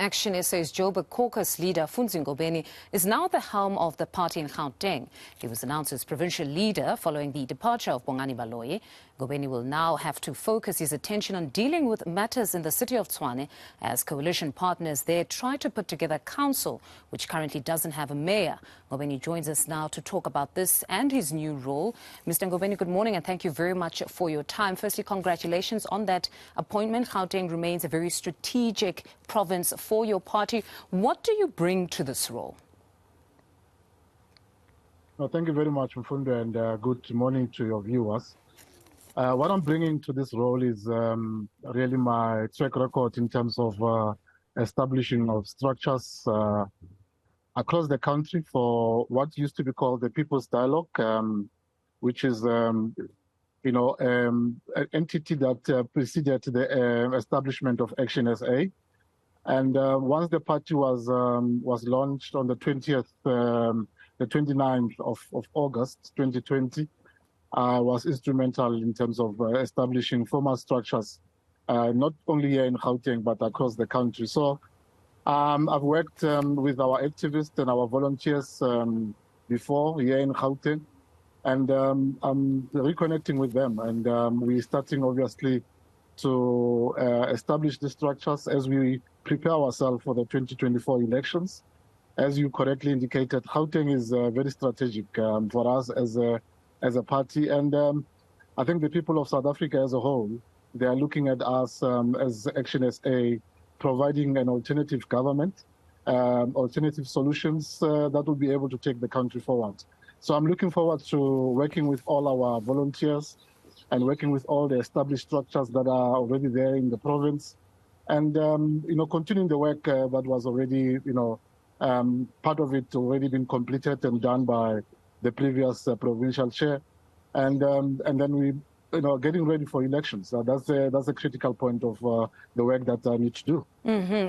ActionSA's Joburg caucus leader Funzi Ngobeni is now the helm of the party in Gauteng. He was announced as provincial leader following the departure of Bongani Baloyi. Ngobeni will now have to focus his attention on dealing with matters in the city of Tshwane as coalition partners there try to put together a council which currently doesn't have a mayor. Ngobeni joins us now to talk about this and his new role. Mr. Ngobeni, good morning and thank you very much for your time. Firstly, congratulations on that appointment. Gauteng remains a very strategic province for your party. What do you bring to this role? Well, thank you very much, Mfundo, and good morning to your viewers. What I'm bringing to this role is really my track record in terms of establishing of structures across the country for what used to be called the People's Dialogue, which is an entity that preceded the establishment of ActionSA. And once the party was launched on the 29th of August 2020, was instrumental in terms of establishing formal structures, not only here in Gauteng, but across the country. So I've worked with our activists and our volunteers before here in Gauteng, and I'm reconnecting with them. And we're starting, obviously, to establish the structures as we prepare ourselves for the 2024 elections. As you correctly indicated, Gauteng is very strategic for us as a party. And I think the people of South Africa as a whole, they are looking at us as ActionSA providing an alternative government, alternative solutions that will be able to take the country forward. So I'm looking forward to working with all our volunteers and working with all the established structures that are already there in the province, and continuing the work that was already, part of it already been completed and done by the previous provincial chair, and then we, getting ready for elections. That's a critical point of the work that I need to do.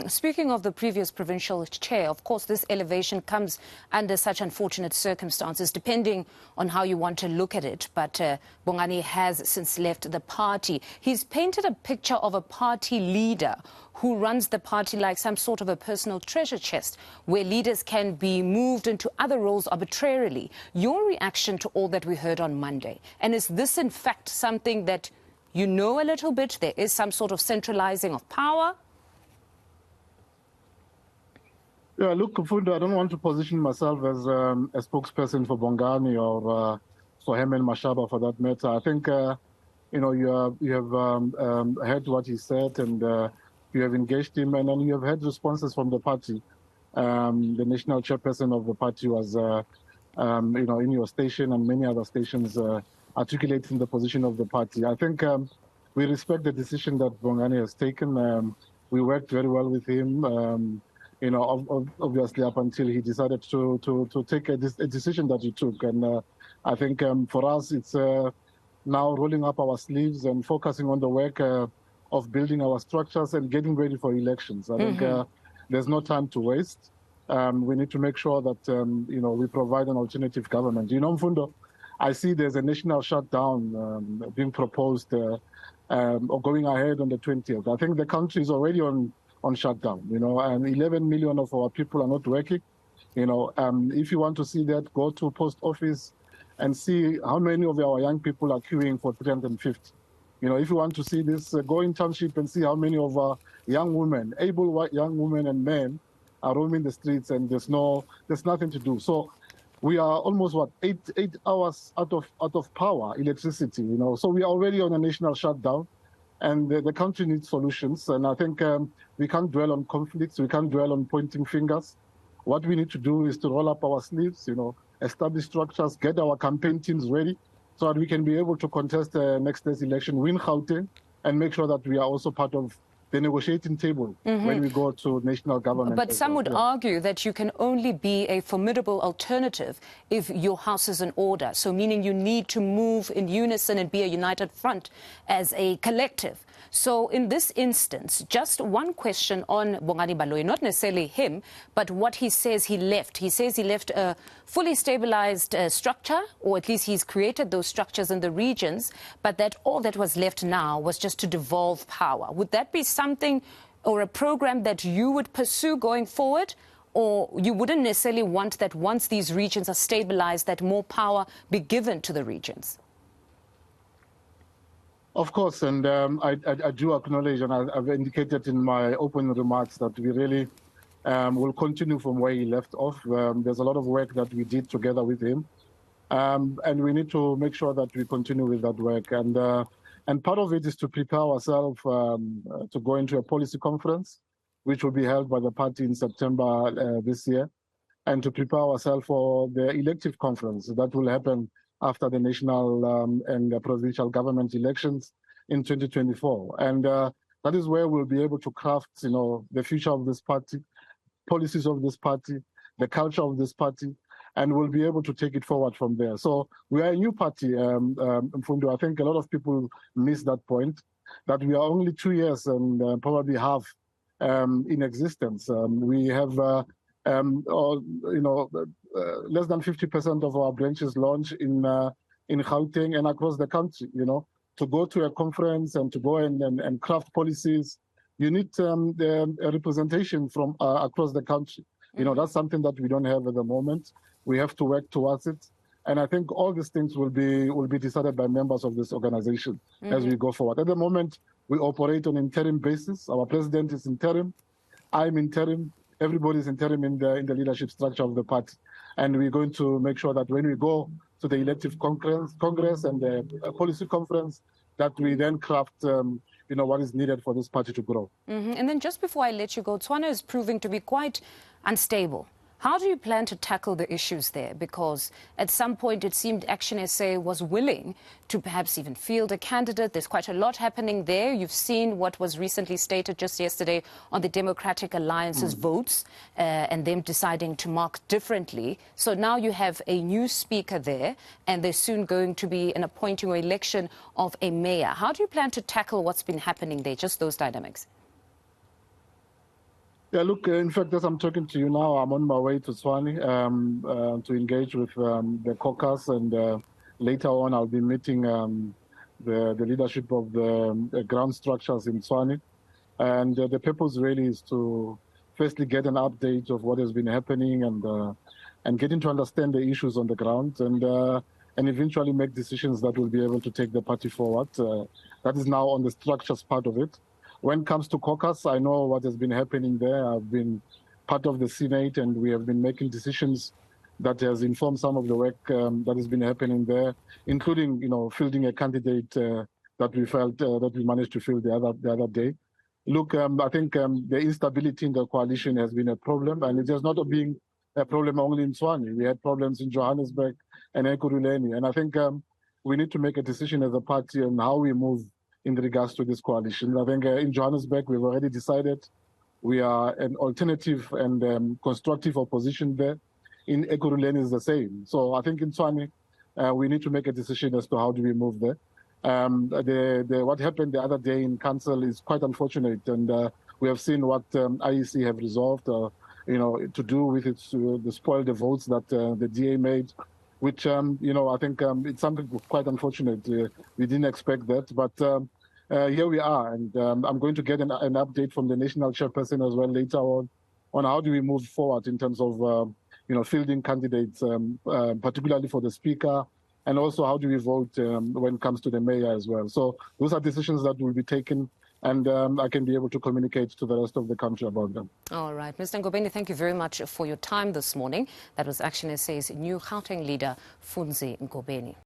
Speaking of the previous provincial chair, of course, this elevation comes under such unfortunate circumstances, depending on how you want to look at it. But Bongani has since left the party. He's painted a picture of a party leader who runs the party like some sort of a personal treasure chest, where leaders can be moved into other roles arbitrarily. Your reaction to all that we heard on Monday? And is this, in fact, something that you know a little bit? There is some sort of centralizing of power? Yeah, look, Mfundo, I don't want to position myself as a spokesperson for Bongani or for Herman Mashaba, for that matter. I think, you have heard what he said, and you have engaged him, and then you have heard responses from the party. The national chairperson of the party was, in your station and many other stations articulating the position of the party. I think we respect the decision that Bongani has taken. We worked very well with him. Obviously up until he decided to take a decision that he took. And I think for us, it's now rolling up our sleeves and focusing on the work of building our structures and getting ready for elections. I think there's no time to waste. We need to make sure that, we provide an alternative government. Mfundo, I see there's a national shutdown being proposed or going ahead on the 20th. I think the country is already on shutdown, and 11 million of our people are not working. If you want to see that, go to post office and see how many of our young people are queuing for 350. If you want to see this, go in township and see how many of our young women, able white young women and men, are roaming the streets, and there's nothing to do. So we are almost 8 hours out of power, electricity. So we are already on a national shutdown. And the country needs solutions. And I think we can't dwell on conflicts. We can't dwell on pointing fingers. What we need to do is to roll up our sleeves, establish structures, get our campaign teams ready so that we can be able to contest the next day's election, win Gauteng, and make sure that we are also part of the negotiating table when we go to national government. But some would argue that you can only be a formidable alternative if your house is in order. So meaning you need to move in unison and be a united front as a collective. So in this instance, just one question on Bongani Baloyi, not necessarily him, but what he says he left. He says he left a fully stabilized structure, or at least he's created those structures in the regions, but that all that was left now was just to devolve power. Would that be something or a program that you would pursue going forward? Or you wouldn't necessarily want that once these regions are stabilized, that more power be given to the regions? Of course, and I do acknowledge, and I've indicated in my opening remarks that we really will continue from where he left off. There's a lot of work that we did together with him, and we need to make sure that we continue with that work. And part of it is to prepare ourselves to go into a policy conference, which will be held by the party in September this year, and to prepare ourselves for the elective conference that will happen after the national and the provincial government elections in 2024. And that is where we'll be able to craft, the future of this party, policies of this party, the culture of this party, and we'll be able to take it forward from there. So we are a new party, Mfundo. I think a lot of people miss that point, that we are only 2 years and probably half in existence. We have less than 50% of our branches launch in Gauteng and across the country. To go to a conference and to go and craft policies, you need a representation from across the country. That's something that we don't have at the moment. We have to work towards it. And I think all these things will be decided by members of this organization as we go forward. At the moment, we operate on an interim basis. Our president is interim. I'm interim. Everybody's interim in the leadership structure of the party. And we're going to make sure that when we go to the elective congress and the policy conference, that we then craft what is needed for this party to grow. And then just before I let you go, Tswana is proving to be quite unstable. How do you plan to tackle the issues there? Because at some point it seemed ActionSA was willing to perhaps even field a candidate. There's quite a lot happening there. You've seen what was recently stated just yesterday on the Democratic Alliance's votes and them deciding to mark differently. So now you have a new speaker there, and there's soon going to be an appointing or election of a mayor. How do you plan to tackle what's been happening there, just those dynamics? Yeah, look, in fact, as I'm talking to you now, I'm on my way to Tshwane to engage with the caucus, and later on I'll be meeting the leadership of the ground structures in Tshwane. And the purpose really is to firstly get an update of what has been happening and getting to understand the issues on the ground and eventually make decisions that will be able to take the party forward. That is now on the structures part of it. When it comes to caucus, I know what has been happening there. I've been part of the Senate, and we have been making decisions that has informed some of the work that has been happening there, including, fielding a candidate that we felt that we managed to field the other day. Look, I think the instability in the coalition has been a problem, and it has not been a problem only in Tshwane. We had problems in Johannesburg and Ekurhuleni, and I think we need to make a decision as a party on how we move in regards to this coalition. I think in Johannesburg, we've already decided we are an alternative and constructive opposition there. In Ekurhuleni is the same. So I think in Tshwane, we need to make a decision as to how do we move there. What happened the other day in council is quite unfortunate, and we have seen what IEC have resolved, to do with it, to spoil the votes that the DA made, which, I think it's something quite unfortunate. We didn't expect that, but here we are. And I'm going to get an update from the national chairperson as well later on how do we move forward in terms of, fielding candidates, particularly for the speaker, and also how do we vote when it comes to the mayor as well. So those are decisions that will be taken, and I can be able to communicate to the rest of the country about them. All right. Mr. Ngobeni, thank you very much for your time this morning. That was ActionSA's new Gauteng leader, Funzi Ngobeni.